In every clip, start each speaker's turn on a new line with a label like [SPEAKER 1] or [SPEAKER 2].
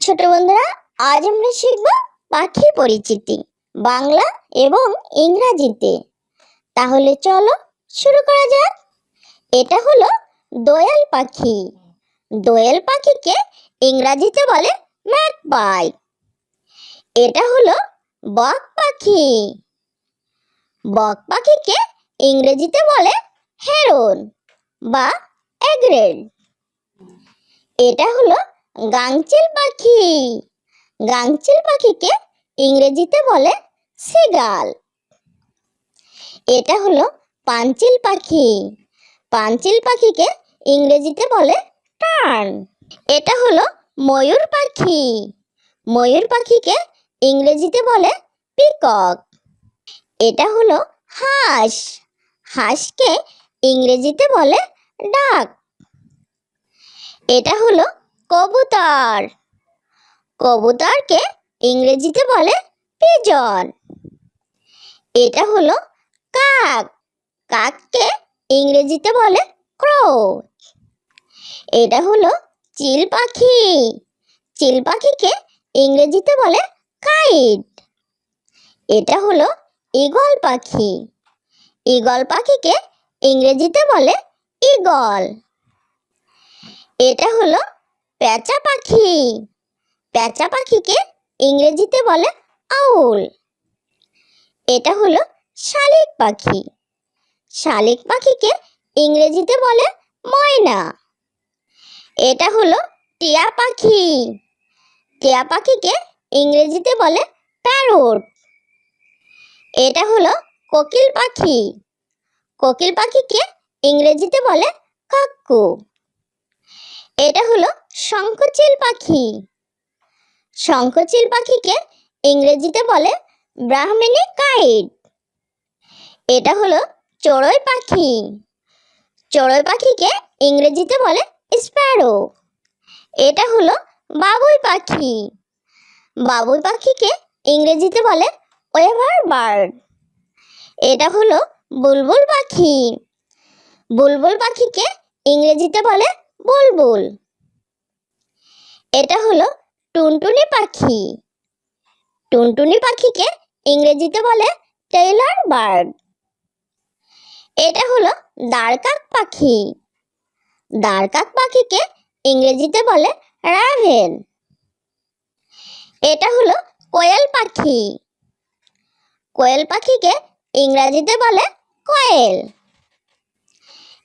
[SPEAKER 1] ছোট বন্ধুরা, আজ আমরা শিখব পাখি পরিচিতি বাংলা এবং ইংরেজিতে। তাহলে চলো শুরু করা যাক। এটা হলো দোয়েল পাখি। দোয়েল পাখিকে ইংরেজিতে বলে ম্যাগপাই। এটা হলো বক পাখি। বক পাখিকে ইংরেজিতে বলে হেরন বা এগ্রেল। এটা হলো গাংচিল পাখি। গাংচিল পাখিকে ইংরেজিতে বলে সিগাল। এটা হলো পাঞ্চিল পাখি। পাঞ্চিল পাখিকে ইংরেজিতে বলে টার্ন। এটা হলো ময়ূর পাখি। ময়ূর পাখিকে ইংরেজিতে বলে পিকক। এটা হলো হাঁস। হাঁসকে ইংরেজিতে বলে ডাক। এটা হলো কবুতর। কবুতরকে ইংরেজিতে বলে পিজন। এটা হলো কাক। কাককে ইংরেজিতে বলে ক্রো। এটা হলো চিল পাখি। চিল পাখিকে ইংরেজিতে বলে কাইট। এটা হলো ঈগল পাখি। ঈগল পাখিকে ইংরেজিতে বলে ঈগল। এটা হলো পেঁচা পাখি। পেঁচা পাখিকে ইংরেজিতে বলে আউল। এটা হলো শালিক পাখি। শালিক পাখিকে ইংরেজিতে বলে ময়না। এটা হলো টিয়া পাখি। টিয়া পাখিকে ইংরেজিতে বলে প্যারট। এটা হলো কোকিল পাখি। কোকিল পাখিকে ইংরেজিতে বলে কাক্কু। এটা হলো শঙ্খচিল পাখি। শঙ্খচিল পাখিকে ইংরেজিতে বলে ব্রাহ্মণী কাইট। এটা হলো চড়ুই পাখি। চড়ুই পাখিকে ইংরেজিতে বলে স্প্যারো। এটা হলো বাবুই পাখি। বাবুই পাখিকে ইংরেজিতে বলে ওয়েভার বার্ড। এটা হলো বুলবুল পাখি। বুলবুল পাখিকে ইংরেজিতে বলে বুলবুল। এটা হলো টুনটুনি পাখি। টুনটুনি পাখিকে ইংরেজিতে বলে টেইলর বার্ড। এটা হলো দাঁড়কাক পাখি। দাঁড়কাক পাখিকে ইংরেজিতে বলে রাভেন। এটা হলো কোয়েল পাখি। কোয়েল পাখিকে ইংরেজিতে বলে কোয়েল।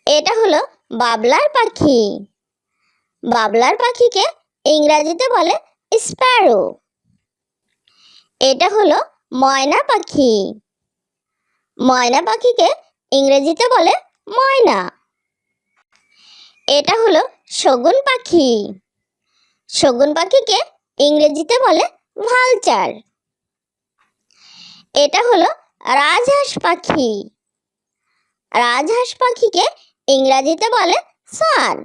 [SPEAKER 1] এটা হলো বাবলার পাখি। বাবলার পাখিকে ইংরেজিতে বলে স্প্যারো। এটা হলো ময়না পাখি। ময়না পাখিকে ইংরেজিতে বলে ময়না। এটা হলো শগুন পাখি। শগুন পাখিকে ইংরেজিতে বলে ভালচার। এটা হলো রাজহাঁস পাখি। রাজহাঁস পাখিকে ইংরেজিতে বলে সান।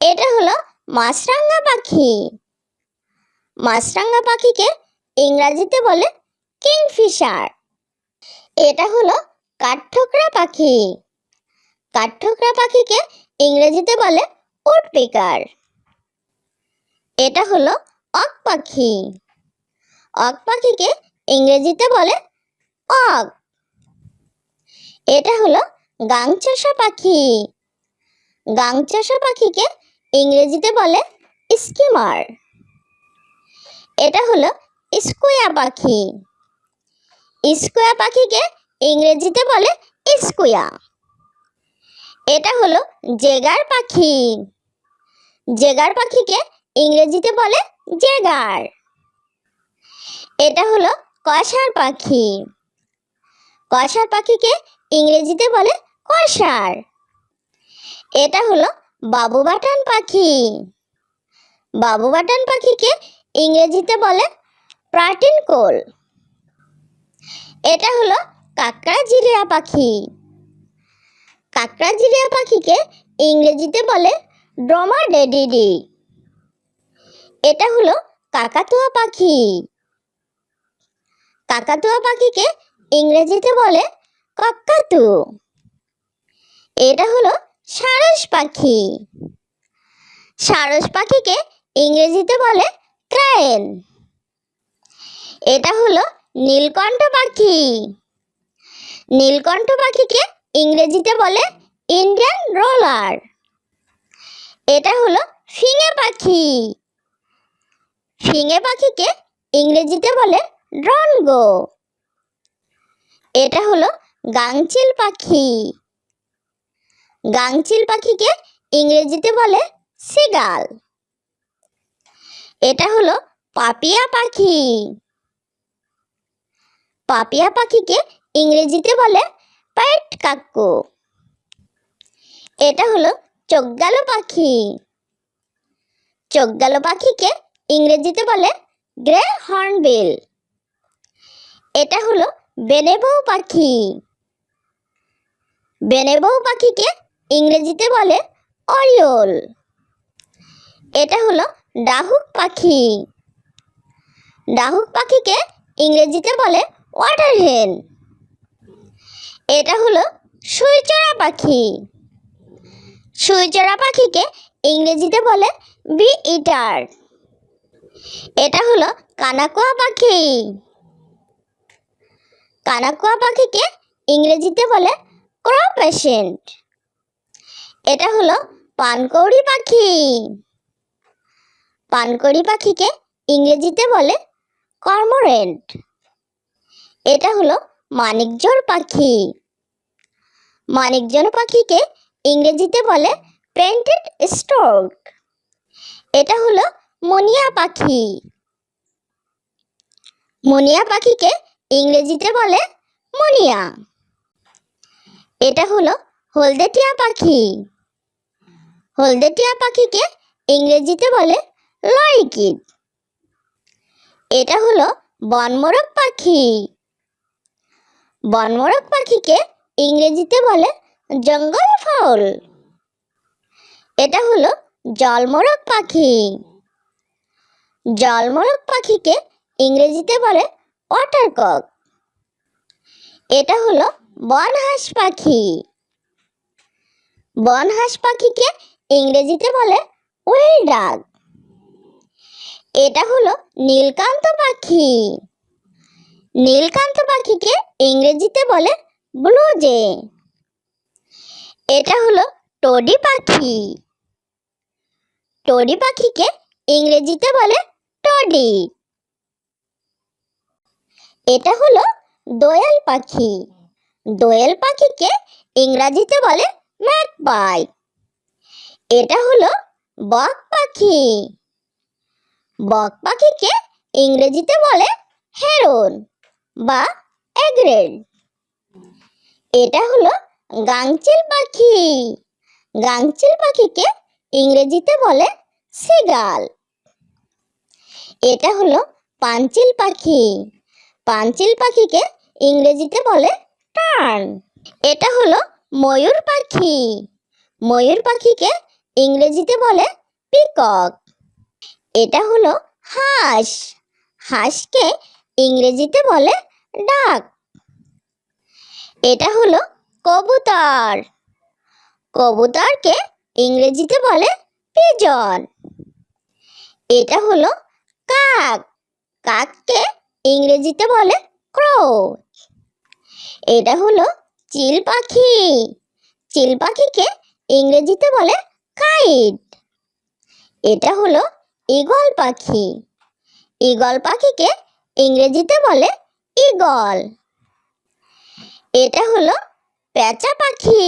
[SPEAKER 1] এটা হলো মাছরাঙা পাখি। মাছরাঙা পাখিকে ইংরেজিতে বলে কিংফিশার। এটা হলো কাঠঠোকরা পাখি। কাঠঠোকরা পাখিকে ইংরেজিতে বলে উডপিকার। এটা হলো অক পাখি। অক পাখিকে ইংরেজিতে বলে অক। এটা হলো গাংচষা পাখি। গাংচষা পাখিকে ইংরেজিতে বলে স্কিমার। এটা হলো স্কুয়া পাখি। স্কুয়া পাখিকে ইংরেজিতে বলে স্কুয়া। এটা হলো জেগার পাখি। জেগার পাখিকে ইংরেজিতে বলে জেগার। এটা হলো কসার পাখি। কসার পাখিকে ইংরেজিতে বলে কসার। এটা হলো বাবু বাটান পাখি। বাবু বাটান পাখিকে ইংরেজিতে বলে প্রাটিনকোল। এটা হলো কাকড়াজিরিয়া পাখি। কাকড়াজিরিয়া পাখিকে ইংরেজিতে বলে ড্রোমাডেডিডি। এটা হলো কাকাতুয়া পাখি। কাকাতুয়া পাখিকে ইংরেজিতে বলে কাকাতু। এটা হলো সারস পাখি। সারস পাখিকে ইংরেজিতে বলে ক্রেন। এটা হলো নীলকণ্ঠ পাখি। নীলকণ্ঠ পাখিকে ইংরেজিতে বলে ইন্ডিয়ান রোলার। এটা হলো ফিঙে পাখি। ফিঙে পাখিকে ইংরেজিতে বলে ড্রনগো। এটা হলো গাংচিল পাখি। গাংচিল পাখিকে ইংরেজিতে বলে সিগাল। এটা হলো পাপিয়া পাখি। পাপিয়া পাখিকে ইংরেজিতে বলে পেট কাকু। এটা হলো চোখগেলো পাখি। চোখগেলো পাখিকে ইংরেজিতে বলে গ্রে হর্নবিল। এটা হলো বেনেবৌ পাখি। বেনেবৌ পাখিকে ইংরেজিতে বলে অরিওল। এটা হলো ডাহুক পাখি। ডাহুক পাখিকে ইংরেজিতে বলে ওয়াটার হেন। এটা হলো সুইচড়া পাখি। সুইচড়া পাখিকে ইংরেজিতে বলে বি ইটার। এটা হলো কানাকুয়া পাখি। কানাকুয়া পাখিকে ইংরেজিতে বলে ক্র পেশেন্ট। এটা হলো পানকৌড়ি পাখি। পানকৌড়ি পাখিকে ইংরেজিতে বলে কর্মোরেন্ট। এটা হলো মানিকজোড় পাখি। মানিকজোড় পাখিকে ইংরেজিতে বলে পেন্টেড স্টোর্ক। এটা হলো মুনিয়া পাখি। মুনিয়া পাখিকে ইংরেজিতে বলে মুনিয়া। এটা হলো হলদেটিয়া পাখি। হলদেটিয়া পাখিকে ইংরেজিতে বলে লরিকিড। এটা হলো বনমোরগ পাখি। বনমোরগ পাখিকে ইংরেজিতে বলে জঙ্গল ফাউল। এটা হলো জলমোরগ পাখি। জলমোরগ পাখিকে ইংরেজিতে বলে ওয়াটারকক। এটা হলো বনহাঁস পাখি। বনহাঁস পাখিকে ইংরেজিতে বলে উইল ডাক। এটা হলো নীলকান্ত পাখি। নীলকান্ত পাখিকে ইংরেজিতে বলে ব্লু জে। এটা হলো টডি পাখি। টডি পাখিকে ইংরেজিতে বলে টডি। এটা হলো দোয়েল পাখি। দোয়েল পাখিকে ইংরেজিতে বলে ম্যাকপাই। এটা হলো বক পাখি। বক পাখিকে ইংরেজিতে বলে হেরন বা এগ্রেল। এটা হলো গাংচিল পাখি। গাংচিল পাখিকে ইংরেজিতে বলে সিগাল। এটা হলো পাঞ্চিল পাখি। পাঞ্চিল পাখিকে ইংরেজিতে বলে টার্ন। এটা হলো ময়ূর পাখি। ময়ূর পাখিকে ইংরেজিতে বলে পিকক। এটা হলো হাঁস। হাঁসকে ইংরেজিতে বলে ডাক। এটা হলো কবুতর। কবুতরকে ইংরেজিতে বলে পিজন। এটা হলো কাক। কাককে ইংরেজিতে বলে ক্রো। এটা হলো চিল পাখি। চিল পাখিকে ইংরেজিতে বলে কাইট। এটা হলো ঈগল পাখি। ঈগল পাখিকে ইংরেজিতে বলে ঈগল। এটা হলো পেঁচা পাখি।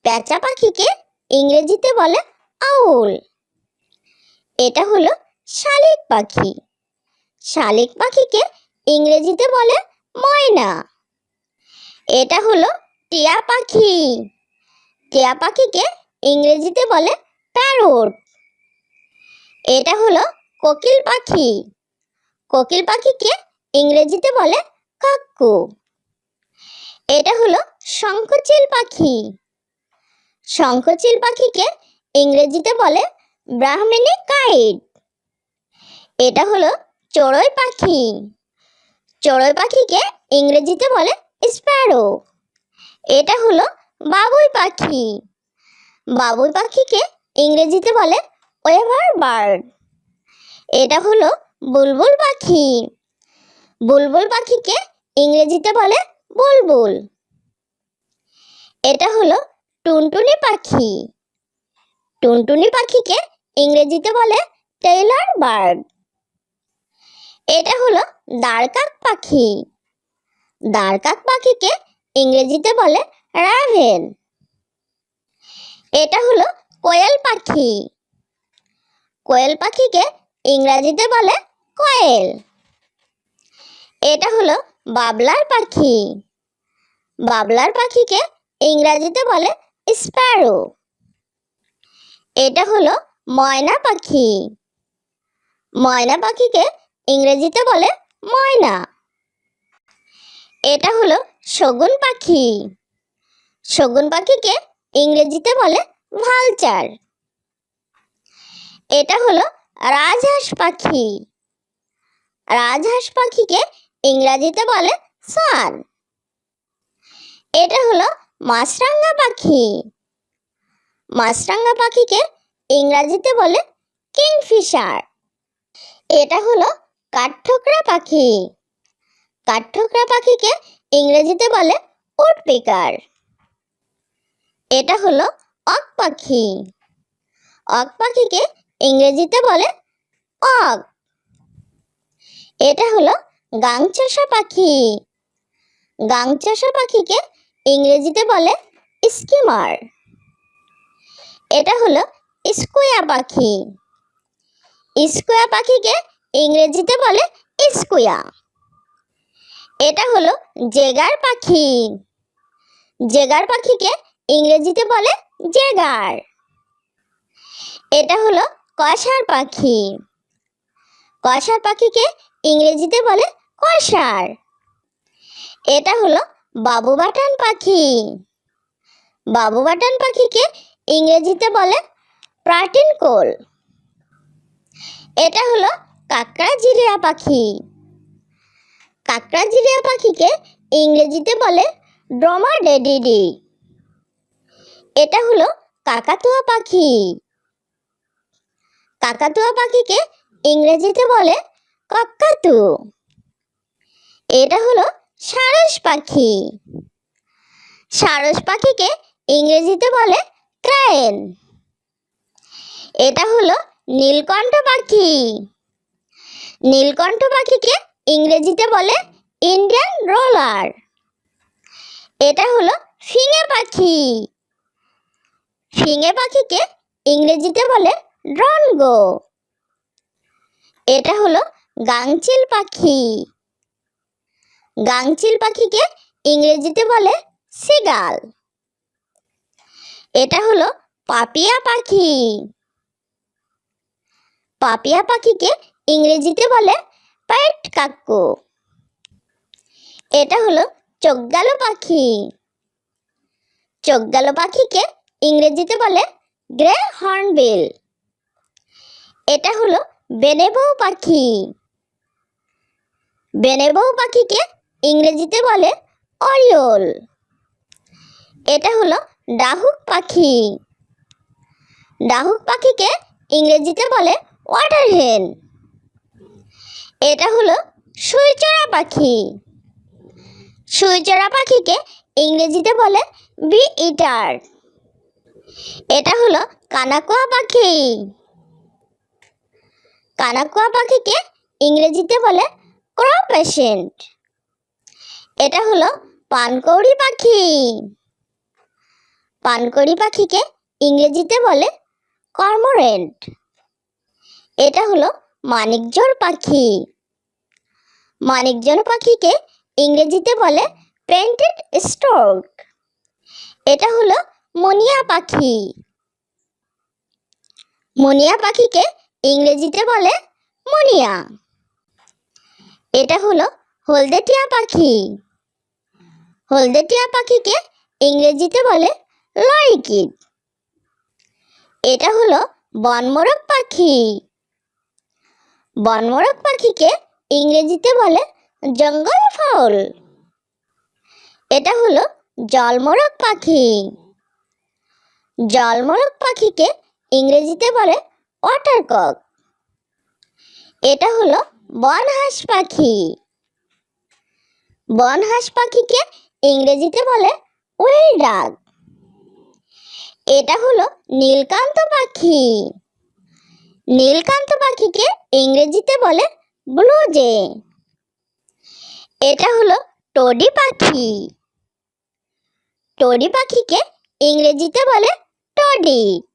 [SPEAKER 1] পেঁচা পাখিকে ইংরেজিতে বলে আউল। এটা হলো শালিক পাখি। শালিক পাখিকে ইংরেজিতে বলে ময়না। এটা হলো টিয়া পাখি। টিয়া পাখিকে ইংরেজিতে বলে প্যারট। এটা হলো কোকিল পাখি। কোকিল পাখিকে ইংরেজিতে বলে কাক্কু। এটা হলো শঙ্খচিল পাখি। শঙ্খচিল পাখিকে ইংরেজিতে বলে ব্রাহ্মণী কাইট। এটা হলো চড়ুই পাখি। চড়ুই পাখিকে ইংরেজিতে বলে স্প্যারো। এটা হলো বাবুই পাখি। বাবুই পাখিকে ইংরেজিতে বলে ওয়েভার বার্ড। এটা হলো বুলবুল পাখি। বুলবুল পাখিকে ইংরেজিতে বলে বুলবুল। এটা হলো টুনটুনি পাখি। টুনটুনি পাখিকে ইংরেজিতে বলে টেইলর বার্ড। এটা হলো দাঁড়কাক পাখি। দাঁড়কাক পাখিকে ইংরেজিতে বলে রাভেন। এটা হলো কোয়েল পাখি। কোয়েল পাখিকে ইংরেজিতে বলে কোয়েল। এটা হলো বাবলার পাখি। বাবলার পাখিকে ইংরেজিতে বলে স্প্যারো। এটা হলো ময়না পাখি। ময়না পাখিকে ইংরেজিতে বলে ময়না। এটা হলো শগুন পাখি। শগুন পাখিকে ইংরেজিতে বলে ভালচার। এটা হলো রাজহাঁস পাখি। রাজহাঁস পাখিকে ইংরেজিতে বলে সান। এটা হলো মাছরাঙা পাখি। মাছরাঙা পাখিকে ইংরেজিতে বলে কিংফিশার। এটা হলো কাঠঠোকরা পাখি। কাঠঠোকরা পাখিকে ইংরেজিতে বলে উডপেকার। এটা হলো অক পাখি। অক পাখিকে ইংরেজিতে বলে অক। এটা হলো গাংচষা পাখি। গাংচষা পাখিকে ইংরেজিতে বলে স্কিমার। এটা হলো স্কুয়া পাখি। স্কুয়া পাখিকে ইংরেজিতে বলে স্কুয়া। এটা হলো জেগার পাখি। জেগার পাখিকে ইংরেজিতে বলে জেগার। এটা হলো কসার পাখি। কসার পাখিকে ইংরেজিতে বলে কসার। এটা হলো বাবু বাটান পাখি। বাবু বাটান পাখিকে ইংরেজিতে বলে প্রাটিনকোল। এটা হলো কাকড়াজিরিয়া পাখি। কাকড়াজিরিয়া পাখিকে ইংরেজিতে বলে ড্রোমাডেডিডি। এটা হলো কাকাতুয়া পাখি। কাকাতুয়া পাখিকে ইংরেজিতে বলে কক্কাতু। এটা হলো সারস পাখি। সারস পাখিকে ইংরেজিতে বলে ক্রেন। এটা হলো নীলকণ্ঠ পাখি। নীলকণ্ঠ পাখিকে ইংরেজিতে বলে ইন্ডিয়ান রোলার। এটা হলো ফিঙে পাখি। ফিঙে পাখিকে ইংরেজিতে বলে ড্রনগো। এটা হলো গাংচিল পাখি। গাংচিল পাখিকে ইংরেজিতে বলে সিগাল। এটা হলো পাপিয়া পাখি। পাপিয়া পাখিকে ইংরেজিতে বলে পেট কাকু। এটা হলো চোখগেল পাখি। চোখগেল পাখিকে ইংরেজিতে বলে গ্রে হর্নবিল। এটা হলো বেনেবৌ পাখি। বেনেবৌ পাখিকে ইংরেজিতে বলে অরিওল। এটা হলো ডাহুক পাখি। ডাহুক পাখিকে ইংরেজিতে বলে ওয়াটার হেন। এটা হলো সুইচড়া পাখি। সুইচড়া পাখিকে ইংরেজিতে বলে বি ইটার। এটা হলো কানাকুয়া পাখি। কানাকুয়া পাখিকে ইংরেজিতে বলে ক্র পেশেন্ট। এটা হলো পানকৌড়ি পাখি। পানকৌড়ি পাখিকে ইংরেজিতে বলে কর্মোরেন্ট। এটা হলো মানিকজোড় পাখি। মানিকজোড় পাখিকে ইংরেজিতে বলে পেন্টেড স্টোর্ক। এটা হলো মুনিয়া পাখি। মুনিয়া পাখিকে ইংরেজিতে বলে মুনিয়া। এটা হলো হলদেটিয়া পাখি। হলদেটিয়া পাখিকে ইংরেজিতে বলে লরিকিড। এটা হলো বনমোরগ পাখি। বনমোরগ পাখিকে ইংরেজিতে বলে জঙ্গল ফাউল। এটা হলো জলমোরগ পাখি। জলমোরগ পাখিকে ইংরেজিতে বলে ওয়াটারকক। এটা হলো বনহাঁস পাখি। বনহাঁস পাখিকে ইংরেজিতে বলে উইল ডাক। এটা হলো নীলকান্ত পাখি। নীলকান্ত পাখিকে ইংরেজিতে বলে ব্লু জে। এটা হলো টডি পাখি। টডি পাখিকে ইংরেজিতে বলে টডি।